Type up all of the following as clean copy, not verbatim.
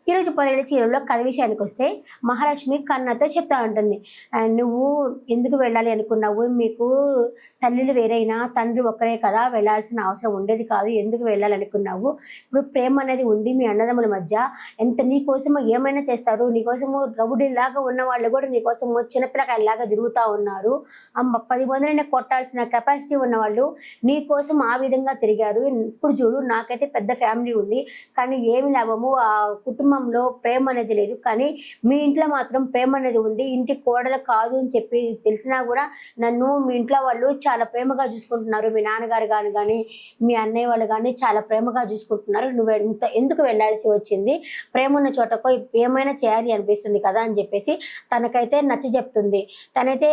ఈరోజు పొదడి సీరియల్లో కథ విషయానికి వస్తే మహాలక్ష్మి కన్నతో చెప్తా ఉంటుంది, నువ్వు ఎందుకు వెళ్ళాలి అనుకున్నావు, మీకు తల్లులు వేరైనా తండ్రి ఒక్కరే కదా, వెళ్ళాల్సిన అవసరం ఉండేది కాదు, ఎందుకు వెళ్ళాలనుకున్నావు, ఇప్పుడు ప్రేమ అనేది ఉంది మీ అన్నదమ్ముల మధ్య, ఎంత నీకోసము ఏమైనా చేస్తారు, నీకోసము రౌడీలాగా ఉన్న వాళ్ళు కూడా నీకోసము చిన్నపిల్లకాయలాగా తిరుగుతూ ఉన్నారు, 10 మందిని కొట్టాల్సిన కెపాసిటీ ఉన్నవాళ్ళు నీకోసం ఆ విధంగా తిరిగారు. ఇప్పుడు చూడు నాకైతే పెద్ద ఫ్యామిలీ ఉంది, కానీ ఏమి లాభము, ఆ కుటుంబంలో ప్రేమ అనేది లేదు, కానీ మీ ఇంట్లో మాత్రం ప్రేమ అనేది ఉంది, ఇంటి కోడలు కాదు అని చెప్పి తెలిసినా కూడా నన్ను మీ ఇంట్లో వాళ్ళు చాలా ప్రేమగా చూసుకుంటున్నారు, మీ నాన్నగారు కానీ మీ అన్నయ్య వాళ్ళు కానీ చాలా ప్రేమగా చూసుకుంటున్నారు, నువ్వు ఎందుకు వెళ్ళాల్సి వచ్చింది, ప్రేమ ఉన్న చోటకు ఏమైనా చేయాలి అనిపిస్తుంది కదా అని చెప్పేసి తనకైతే నచ్చ చెప్తుంది. తనైతే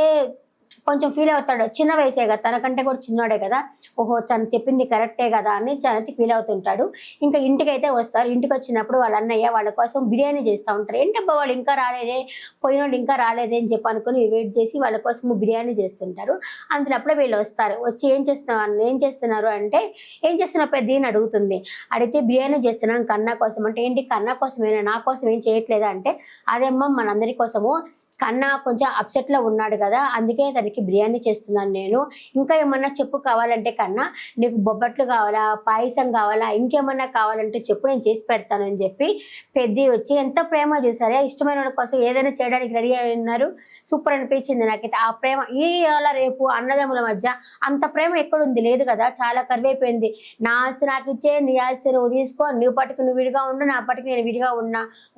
కొంచెం ఫీల్ అవుతాడు, చిన్న వయసే కదా, తనకంటే కూడా చిన్నోడే కదా, ఓహో తను చెప్పింది కరెక్టే కదా అని తనైతే ఫీల్ అవుతుంటాడు. ఇంకా ఇంటికి అయితే వస్తారు. ఇంటికి వచ్చినప్పుడు వాళ్ళ అన్నయ్య వాళ్ళ కోసం బిర్యానీ చేస్తూ ఉంటారు. ఏంటబ్బా వాళ్ళు ఇంకా రాలేదే, పోయిన వాళ్ళు ఇంకా రాలేదే అని చెప్పి అనుకుని వెయిట్ చేసి వాళ్ళ కోసం బిర్యానీ చేస్తుంటారు. అందులోప్పుడే వీళ్ళు వస్తారు. వచ్చి ఏం చేస్తున్నారు అంటే, ఏం చేస్తున్నావు పెద్ద అని అడుగుతుంది. అడిగితే బిర్యానీ చేస్తున్నాం కన్నా కోసం అంటే, ఏంటి కన్నా కోసమేనా, నా కోసం ఏం చేయట్లేదా అంటే, అదేమ్మా మనందరి కోసము, కన్నా కొంచెం అప్సెట్లో ఉన్నాడు కదా, అందుకే తనకి బిర్యానీ చేస్తున్నాను నేను, ఇంకా ఏమన్నా చెప్పు కావాలంటే కన్నా, నీకు బొబ్బట్లు కావాలా, పాయసం కావాలా, ఇంకేమన్నా కావాలంటే చెప్పు నేను చేసి పెడతాను అని చెప్పి పెద్ద వచ్చి ఎంత ప్రేమ చూసారే, ఇష్టమైన వాళ్ళ కోసం ఏదైనా చేయడానికి రెడీ అయి ఉన్నారు. సూపర్ అనిపించింది నాకైతే ఆ ప్రేమ. ఇవాళ రేపు అన్నదమ్ముల మధ్య అంత ప్రేమ ఎక్కడుంది, లేదు కదా, చాలా కరువైపోయింది. నా ఆస్తి నాకు ఇచ్చే, నీ ఆస్తి నువ్వు తీసుకో, నువ్వు పట్టుకు నువ్వు విడిగా ఉండు, నా పట్టుకు నేను విడిగా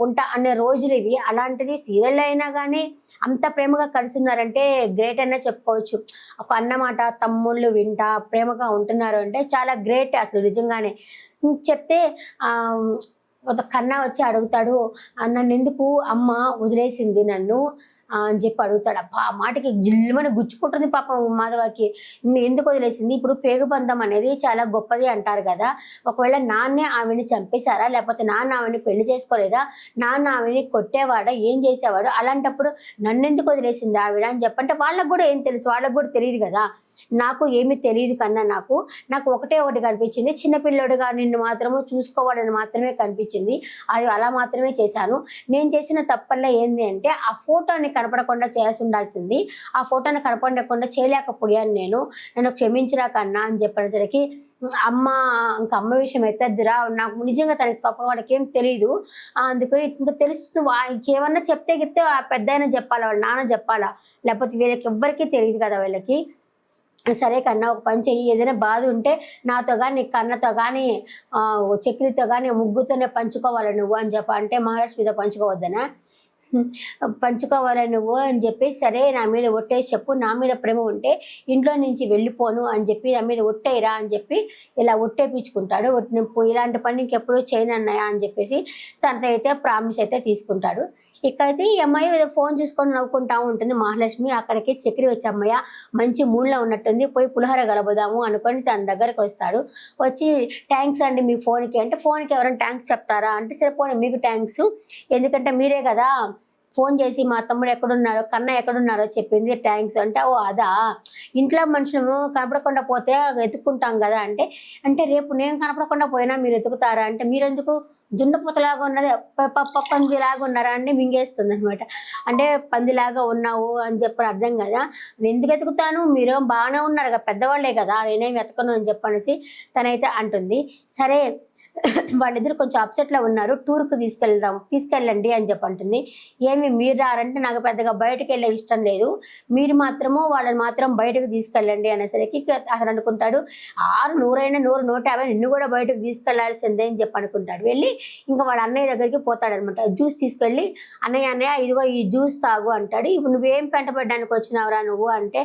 ఉంటా అనే రోజులు ఇవి. అలాంటిది సీరియల్ అయినా కానీ అంత ప్రేమగా కలిసి ఉన్నారంటే గ్రేట్ అనే చెప్పుకోవచ్చు. ఒక అన్నమాట తమ్ముళ్ళు వింటా ప్రేమగా ఉంటున్నారు అంటే చాలా గ్రేట్ అసలు నిజంగానే. చెప్తే ఒక కన్నా వచ్చి అడుగుతాడు, నన్ను ఎందుకు అమ్మ వదిలేసింది నన్ను అని చెప్పి అడుగుతాడు. అబ్బా ఆ మాటకి జిల్లుమని గుచ్చుకుంటుంది పాపం మాధవకి. ఎందుకు వదిలేసింది, ఇప్పుడు పేగుబంధం అనేది చాలా గొప్పది అంటారు కదా, ఒకవేళ నాన్నే ఆవిడని చంపేశారా, లేకపోతే నాన్న ఆవిడని పెళ్లి చేసుకోలేదా, నాన్న ఆవిడని కొట్టేవాడా, ఏం చేసేవాడు, అలాంటప్పుడు నన్నెందుకు వదిలేసింది ఆవిడ అని చెప్పంటే వాళ్ళకు కూడా ఏం తెలుసు, వాళ్ళకు కూడా తెలియదు కదా. నాకు ఏమీ తెలియదు కన్నా, నాకు ఒకటి కనిపించింది, చిన్నపిల్లడుగా నిన్ను మాత్రము చూసుకోవాలని మాత్రమే కనిపించింది, అది అలా మాత్రమే చేశాను. నేను చేసిన తప్పల్లా ఏంది అంటే ఆ ఫోటోని కనపడకుండా చేయాల్సి ఉండాల్సింది, ఆ ఫోటోని కనపడకుండా చేయలేకపోయాను, నన్ను క్షమించిరా కన్నా అని చెప్పేసరికి ఇంకా అమ్మ విషయం అయితే దిరా, నాకు నిజంగా తనకి పాప వాడికి ఏం తెలియదు, అందుకని ఇంకా తెలుస్తూ ఏమన్నా చెప్తే ఆ పెద్ద అయినా చెప్పాలా, వాళ్ళ నాన్న చెప్పాలా, లేకపోతే వీళ్ళకి ఎవ్వరికీ తెలియదు కదా వీళ్ళకి. సరే కన్నా ఒక పని చెయ్యి, ఏదైనా బాధ ఉంటే నాతో కానీ కన్నతో కానీ చక్రితో కానీ ముగ్గుతోనే పంచుకోవాలి నువ్వు అని చెప్ప అంటే, మహాలక్ష్మితో పంచుకోవద్దనా, పంచుకోవాలి నువ్వు అని చెప్పి, సరే నా మీద ఒట్టేసి చెప్పు, నా మీద ప్రేమ ఉంటే ఇంట్లో నుంచి వెళ్ళిపోను అని చెప్పి నా మీద ఒట్టేయరా అని చెప్పి ఇలా ఒట్టేపించుకుంటాడు. ఇలాంటి పని ఇంకెప్పుడు చేయను అన్నయ్య అని చెప్పేసి తనతో అయితే ప్రామిస్ అయితే తీసుకుంటాడు. ఇక్కడైతే ఈ అమ్మాయి ఫోన్ చూసుకొని నవ్వుకుంటా ఉంటుంది మహాలక్ష్మి. అక్కడికి చక్రి వచ్చి అమ్మాయ మంచి మూడ్లో ఉన్నట్టుంది, పోయి పులిహోర కలబోదాము అనుకొని తన దగ్గరకు వస్తాడు. వచ్చి థ్యాంక్స్ అండి మీ ఫోన్కి అంటే, ఫోన్కి ఎవరైనా థ్యాంక్స్ చెప్తారా అంటే, సరే పోనీ మీకు థ్యాంక్స్, ఎందుకంటే మీరే కదా ఫోన్ చేసి మా తమ్ముడు ఎక్కడున్నారో కన్నా ఎక్కడున్నారో చెప్పింది, థ్యాంక్స్ అంటే, ఓ అదా, ఇంట్లో మనుషులు కనపడకుండా పోతే వెతుక్కుంటాం కదా అంటే రేపు నేను కనపడకుండా పోయినా మీరు వెతుకుతారా అంటే, మీరెందుకు దున్నపోతలాగా ఉన్నది పందిలాగా ఉన్నారా అంటే మింగేస్తుంది అనమాట. అంటే పందిలాగా ఉన్నావు అని చెప్పి అర్థం కదా, నేను ఎందుకు వెతుకుతాను, మీరు బాగానే ఉన్నారు కదా, పెద్దవాళ్ళే కదా, నేనేం వెతకను అని చెప్పనేసి తనైతే అంటుంది. సరే వాళ్ళిద్దరు కొంచెం అప్సెట్లో ఉన్నారు, టూర్కు తీసుకెళ్ళండి అని చెప్పంటుంది. ఏమి మీరు రారంటే, నాకు పెద్దగా బయటకు వెళ్ళే ఇష్టం లేదు, మీరు మాత్రము వాళ్ళని మాత్రం బయటకు తీసుకెళ్ళండి అనేసరికి అతను అనుకుంటాడు, 100 150 నిన్ను కూడా బయటకు తీసుకెళ్లాల్సిందే అని చెప్పి అనుకుంటాడు. వెళ్ళి ఇంకా వాళ్ళ అన్నయ్య దగ్గరికి పోతాడనమాట. జ్యూస్ తీసుకెళ్ళి, అన్నయ్య ఇదిగో ఈ జ్యూస్ తాగు అంటాడు. ఇప్పుడు నువ్వేం పెంటపడడానికి వచ్చినావురా నువ్వు అంటే,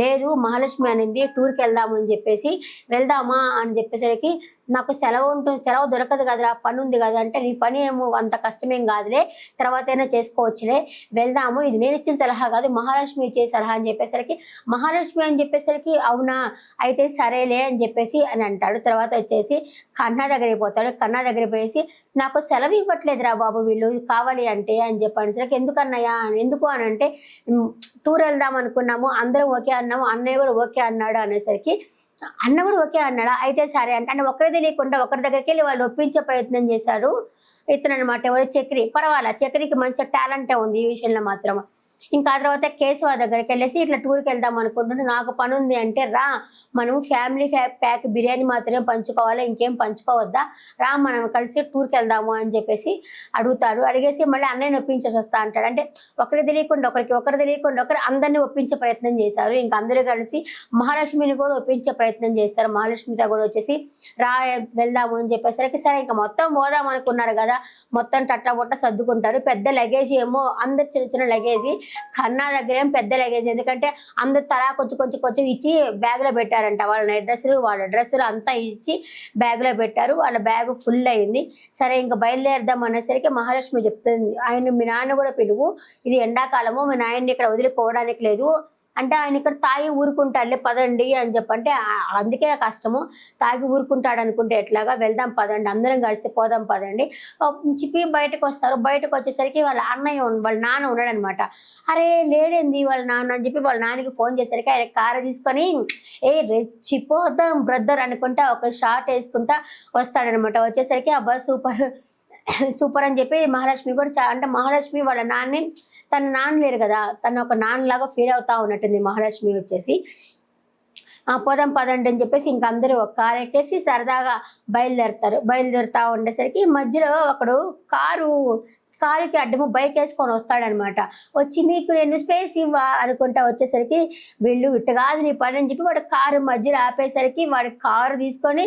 లేదు మహాలక్ష్మి అనింది టూర్కి వెళ్దాము అని చెప్పేసి, వెళ్దామా అని చెప్పేసరికి, నాకు సెలవు ఉంటుంది, సెలవు దొరకదు కదరా, పని ఉంది కదా అంటే, నీ పని ఏమో అంత కష్టమేం కాదులే, తర్వాత అయినా చేసుకోవచ్చులే, వెళ్దాము, ఇది నేను ఇచ్చిన సలహా కాదు మహాలక్ష్మి ఇచ్చే సలహా అని చెప్పేసరికి, మహాలక్ష్మి అని చెప్పేసరికి అవునా అయితే సరేలే అని చెప్పేసి అని అంటాడు. తర్వాత వచ్చేసి కన్నా దగ్గరికి పోతాడు. కన్నా దగ్గరికి పోయేసి, నాకు సెలవు ఇవ్వట్లేదురా బాబు వీళ్ళు కావాలి అంటే అని చెప్పేసరికి, ఎందుకన్నయ్యా, ఎందుకు అని అంటే, టూర్ వెళ్దాం అనుకున్నాము, అందరం ఓకే అన్నాము, అన్నయ్య కూడా ఓకే అన్నాడు అనేసరికి, అన్న కూడా ఓకే అన్నాడా అయితే సరే అంటే, ఒక్కరిదే లేకుండా ఒకరి దగ్గరికి వెళ్ళి వాళ్ళు ఒప్పించే ప్రయత్నం చేశాడు ఇతను అనమాట ఎవరు చక్రి. పర్వాలా చక్రికి మంచి టాలెంటే ఉంది ఈ విషయంలో మాత్రం. ఇంకా ఆ తర్వాత కేశవ దగ్గరికి వెళ్ళేసి ఇట్లా టూర్కి వెళ్దాం అనుకుంటున్నా, నాకు పని ఉంది అంటే రా, మనం ఫ్యామిలీ ప్యాక్ బిర్యానీ మాత్రమే పంచుకోవాలి, ఇంకేం పంచుకోవద్దా, రా మనం కలిసి టూర్కి వెళ్దాము అని చెప్పేసి అడుగుతాడు. అడిగేసి మళ్ళీ అన్నయ్యని ఒప్పించేసి వస్తా అంటాడు. అంటే ఒకరికి తెలియకుండా ఒకరు తెలియకుండా ఒకరు అందరినీ ఒప్పించే ప్రయత్నం చేశారు. ఇంకా అందరూ కలిసి మహాలక్ష్మిని కూడా ఒప్పించే ప్రయత్నం చేస్తారు. మహాలక్ష్మితో కూడా వచ్చేసి రా వెళ్దాము అని చెప్పేసరికి సరే ఇంకా మొత్తం పోదాం అనుకున్నారు కదా, మొత్తం టట్టబొట్ట సర్దుకుంటారు. పెద్ద లగేజ్ ఏమో అందరు చిన్న చిన్న లగేజీ, కన్నా దగ్గర ఏం పెద్ద లగేజ్, ఎందుకంటే అందరు తలా కొంచెం ఇచ్చి బ్యాగ్లో పెట్టారంట. వాళ్ళ డ్రెస్సులు అంతా ఇచ్చి బ్యాగ్లో పెట్టారు. వాళ్ళ బ్యాగ్ ఫుల్ అయింది. సరే ఇంకా బయలుదేరదాం అనేసరికి మహాలక్ష్మి చెప్తుంది, ఆయన మీ నాన్న కూడా పిలువు, ఇది ఎండాకాలము, మీ నాయన్ని ఇక్కడ వదిలిపోవడానికి లేదు అంటే, ఆయన ఇక్కడ తాగి ఊరుకుంటాడులే పదండి అని చెప్పంటే, అందుకే కష్టము, తాగి ఊరుకుంటాడు అనుకుంటే ఎట్లాగా, వెళ్దాం పదండి, అందరం కలిసి పోదాం పదండి చెప్పి బయటకు వస్తారు. బయటకు వచ్చేసరికి వాళ్ళ అన్నయ్య వాళ్ళ నాన్న ఉన్నాడనమాట. అరే లేడేంది వాళ్ళ నాన్న అని చెప్పి వాళ్ళ నాన్నకి ఫోన్ చేసరికి ఆయన కారు తీసుకొని రెచ్చిపోదాం బ్రదర్ అనుకుంటా ఒక షాట్ వేసుకుంటా వస్తాడనమాట. వచ్చేసరికి అబ్బా సూపర్ అని చెప్పి మహాలక్ష్మి కూడా అంటే మహాలక్ష్మి వాళ్ళ నాన్నే, తన నాన్న లేరు కదా, తను ఒక నాన్నలాగా ఫీల్ అవుతా ఉన్నట్టుంది మహాలక్ష్మి వచ్చేసి. పోదాం పదండి అని చెప్పేసి ఇంక అందరూ ఒక కారు ఎక్కేసి సరదాగా బయలుదేరుతా ఉండేసరికి మధ్యలో ఒకడు కారుకి అడ్డము బైక్ వేసుకొని వస్తాడనమాట. వచ్చి మీకు నేను స్పేస్ ఇవ్వా అనుకుంటా వచ్చేసరికి వీళ్ళు ఇట్ట కాదు నీ పని అని చెప్పి వాడు కారు మధ్యలో ఆపేసరికి వాడి కారు తీసుకొని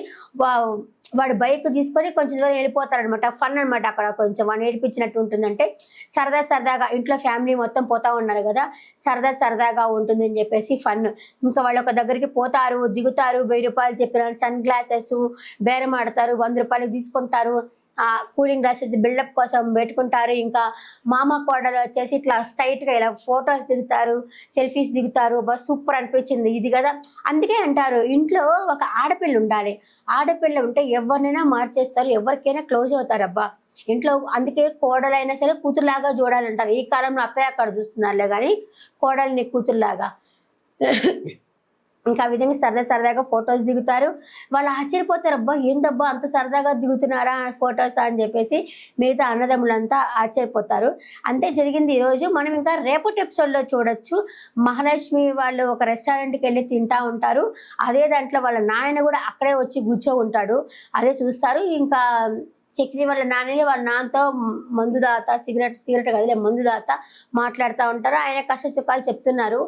వాడు బైక్ తీసుకొని కొంచెం దూరం వెళ్ళిపోతారనమాట. ఫన్ అనమాట అక్కడ కొంచెం వాడిని ఏడిపించినట్టు ఉంటుందంటే, సరదాగా ఇంట్లో ఫ్యామిలీ మొత్తం పోతా ఉన్నారు కదా, సరదాగా ఉంటుంది అని చెప్పేసి ఫన్. ఇంకా వాళ్ళు ఒక దగ్గరికి పోతారు, దిగుతారు, 1000 రూపాయలు చెప్పిన సన్ గ్లాసెస్ బేరం ఆడతారు, 100 రూపాయలు తీసుకుంటారు, కూలింగ్ గ్లాసెస్ బిల్డప్ కోసం పెట్టుకుంటారు. ఇంకా మామ కోడలు వచ్చేసి ఇట్లా స్ట్రైట్గా ఇలా ఫొటోస్ దిగుతారు, సెల్ఫీస్ దిగుతారు. సూపర్ అనిపించింది ఇది కదా. అందుకే అంటారు ఇంట్లో ఒక ఆడపిల్ల ఉండాలి, ఆడపిల్ల ఉంటే ఎవరినైనా మార్చేస్తారు, ఎవరికైనా క్లోజ్ అవుతారు అబ్బా ఇంట్లో. అందుకే కోడలైనా సరే కూతురులాగా చూడాలంటారు. ఈ కాలంలో అత్తయ్య అక్కడ చూస్తున్నారులే కానీ కోడల్ని కూతురులాగా. ఇంకా ఆ విధంగా సరదాగా ఫొటోస్ దిగుతారు. వాళ్ళు ఆశ్చర్యపోతారు, అబ్బా ఏందబ్బా అంత సరదాగా దిగుతున్నారా ఫొటోస్ అని చెప్పేసి మిగతా అన్నదమ్ములంతా ఆశ్చర్యపోతారు. అంతే జరిగింది ఈరోజు. మనం ఇంకా రేపటి ఎపిసోడ్లో చూడొచ్చు. మహాలక్ష్మి వాళ్ళు ఒక రెస్టారెంట్కి వెళ్ళి తింటా ఉంటారు, అదే దాంట్లో వాళ్ళ నాయన కూడా అక్కడే వచ్చి కూర్చో ఉంటాడు, అదే చూస్తారు. ఇంకా చక్రి వాళ్ళ నాన్నతో మందు దాత సిగరెట్ కదిలే మందు దాత మాట్లాడుతూ ఉంటారు. ఆయన కష్ట సుఖాలు చెప్తున్నారు.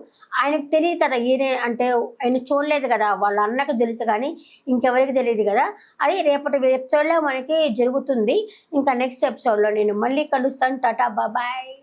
ఆయనకు తెలియదు కదా, ఈయన అంటే ఆయన చూడలేదు కదా, వాళ్ళ అన్నకు తెలుసు కానీ ఇంకెవరికి తెలియదు కదా. అది రేపటి ఎపిసోడ్లో మనకి జరుగుతుంది. ఇంకా నెక్స్ట్ ఎపిసోడ్లో నేను మళ్ళీ కలుస్తాను. టాటా బాయ్.